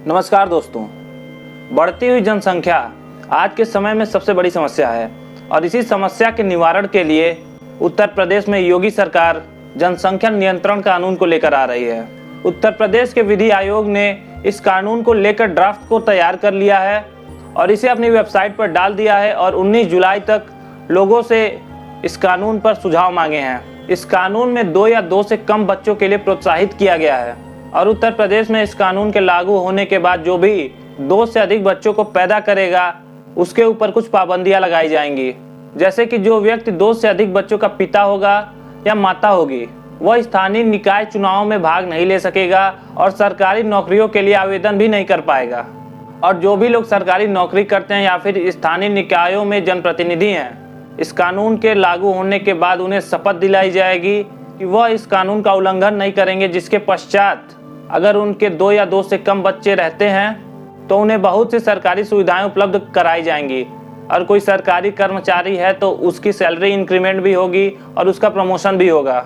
नमस्कार दोस्तों। बढ़ती हुई जनसंख्या आज के समय में सबसे बड़ी समस्या है और इसी समस्या के निवारण के लिए उत्तर प्रदेश में योगी सरकार जनसंख्या नियंत्रण कानून को लेकर आ रही है। उत्तर प्रदेश के विधि आयोग ने इस कानून को लेकर ड्राफ्ट को तैयार कर लिया है और इसे अपनी वेबसाइट पर डाल दिया है और 19 जुलाई तक लोगों से इस कानून पर सुझाव मांगे हैं। इस कानून में 2 या 2 से कम बच्चों के लिए प्रोत्साहित किया गया है और उत्तर प्रदेश में इस कानून के लागू होने के बाद जो भी 2 से अधिक बच्चों को पैदा करेगा उसके ऊपर कुछ पाबंदियां लगाई जाएंगी। जैसे कि जो व्यक्ति 2 से अधिक बच्चों का पिता होगा या माता होगी वह स्थानीय निकाय चुनाव में भाग नहीं ले सकेगा और सरकारी नौकरियों के लिए आवेदन भी नहीं कर पाएगा। और जो भी लोग सरकारी नौकरी करते हैं या फिर स्थानीय निकायों में जनप्रतिनिधि हैं, इस कानून के लागू होने के बाद उन्हें शपथ दिलाई जाएगी कि वह इस कानून का उल्लंघन नहीं करेंगे, जिसके पश्चात अगर उनके 2 या 2 से कम बच्चे रहते हैं तो उन्हें बहुत सी सरकारी सुविधाएं उपलब्ध कराई जाएंगी। और कोई सरकारी कर्मचारी है तो उसकी सैलरी इंक्रीमेंट भी होगी और उसका प्रमोशन भी होगा।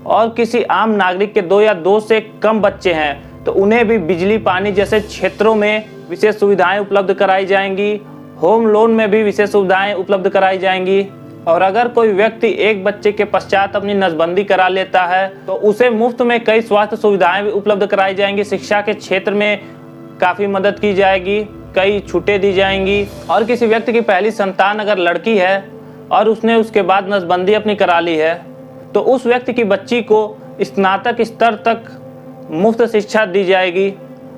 और किसी आम नागरिक के 2 या 2 से कम बच्चे हैं तो उन्हें भी बिजली पानी जैसे क्षेत्रों में विशेष सुविधाएं उपलब्ध कराई जाएंगी। होम लोन में भी विशेष सुविधाएं उपलब्ध कराई जाएंगी। और अगर कोई व्यक्ति एक बच्चे के पश्चात अपनी नसबंदी करा लेता है तो उसे मुफ्त में कई स्वास्थ्य सुविधाएं भी उपलब्ध कराई जाएंगी। शिक्षा के क्षेत्र में काफ़ी मदद की जाएगी, कई छूटें दी जाएंगी। और किसी व्यक्ति की पहली संतान अगर लड़की है और उसने उसके बाद नसबंदी अपनी करा ली है तो उस व्यक्ति की बच्ची को स्नातक स्तर तक मुफ्त शिक्षा दी जाएगी।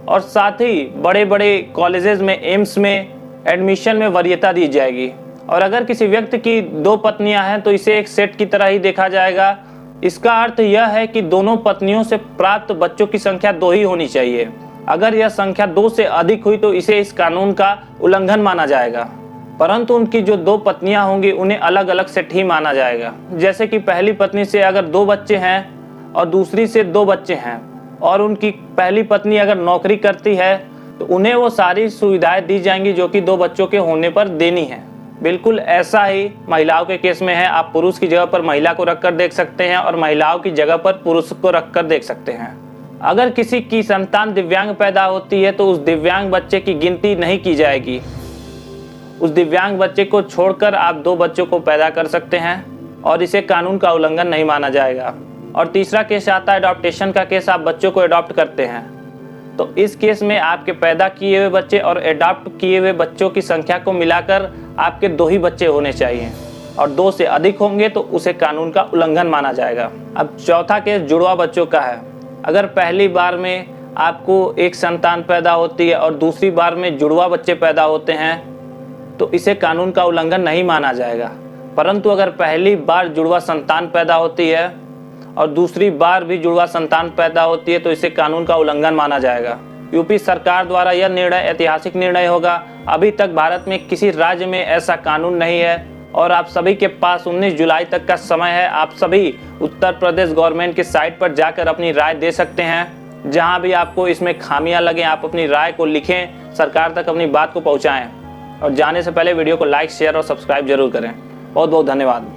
और साथ ही बड़े बड़े कॉलेजेस में, एम्स में एडमिशन में वरीयता दी जाएगी। और अगर किसी व्यक्ति की 2 पत्नियां हैं तो इसे एक सेट की तरह ही देखा जाएगा। इसका अर्थ यह है कि दोनों पत्नियों से प्राप्त बच्चों की संख्या 2 ही होनी चाहिए। अगर यह संख्या 2 से अधिक हुई तो इसे इस कानून का उल्लंघन माना जाएगा। परंतु उनकी जो 2 पत्नियां होंगी उन्हें अलग अलग सेट ही माना जाएगा। जैसे कि पहली पत्नी से अगर 2 बच्चे हैं और दूसरी से 2 बच्चे हैं और उनकी पहली पत्नी अगर नौकरी करती है तो उन्हें वो सारी सुविधाएं दी जाएंगी जो कि 2 बच्चों के होने पर देनी है। बिल्कुल ऐसा ही महिलाओं के केस में है। आप पुरुष की जगह पर महिला को रखकर देख सकते हैं और महिलाओं की जगह पर पुरुष को रखकर देख सकते हैं। अगर किसी की संतान दिव्यांग पैदा होती है तो उस दिव्यांग बच्चे की गिनती नहीं की जाएगी। उस दिव्यांग बच्चे को छोड़कर आप 2 बच्चों को पैदा कर सकते हैं और इसे कानून का उल्लंघन नहीं माना जाएगा। और तीसरा केस आता है अडॉप्टेशन का केस। आप बच्चों को अडॉप्ट करते हैं तो इस केस में आपके पैदा किए हुए बच्चे और अडॉप्ट किए हुए बच्चों की संख्या को मिलाकर आपके 2 ही बच्चे होने चाहिए और 2 से अधिक होंगे तो उसे कानून का उल्लंघन माना जाएगा। अब चौथा केस जुड़वा बच्चों का है। अगर पहली बार में आपको एक संतान पैदा होती है और दूसरी बार में जुड़वा बच्चे पैदा होते हैं तो इसे कानून का उल्लंघन नहीं माना जाएगा। परंतु अगर पहली बार जुड़वा संतान पैदा होती है और दूसरी बार भी जुड़वा संतान पैदा होती है तो इसे कानून का उल्लंघन माना जाएगा। यूपी सरकार द्वारा यह निर्णय ऐतिहासिक निर्णय होगा। अभी तक भारत में किसी राज्य में ऐसा कानून नहीं है और आप सभी के पास 19 जुलाई तक का समय है। आप सभी उत्तर प्रदेश गवर्नमेंट की साइट पर जाकर अपनी राय दे सकते हैं। जहां भी आपको इसमें खामियां लगे आप अपनी राय को लिखें, सरकार तक अपनी बात को पहुंचाएं। और जाने से पहले वीडियो को लाइक, शेयर और सब्सक्राइब जरूर करें। बहुत बहुत धन्यवाद।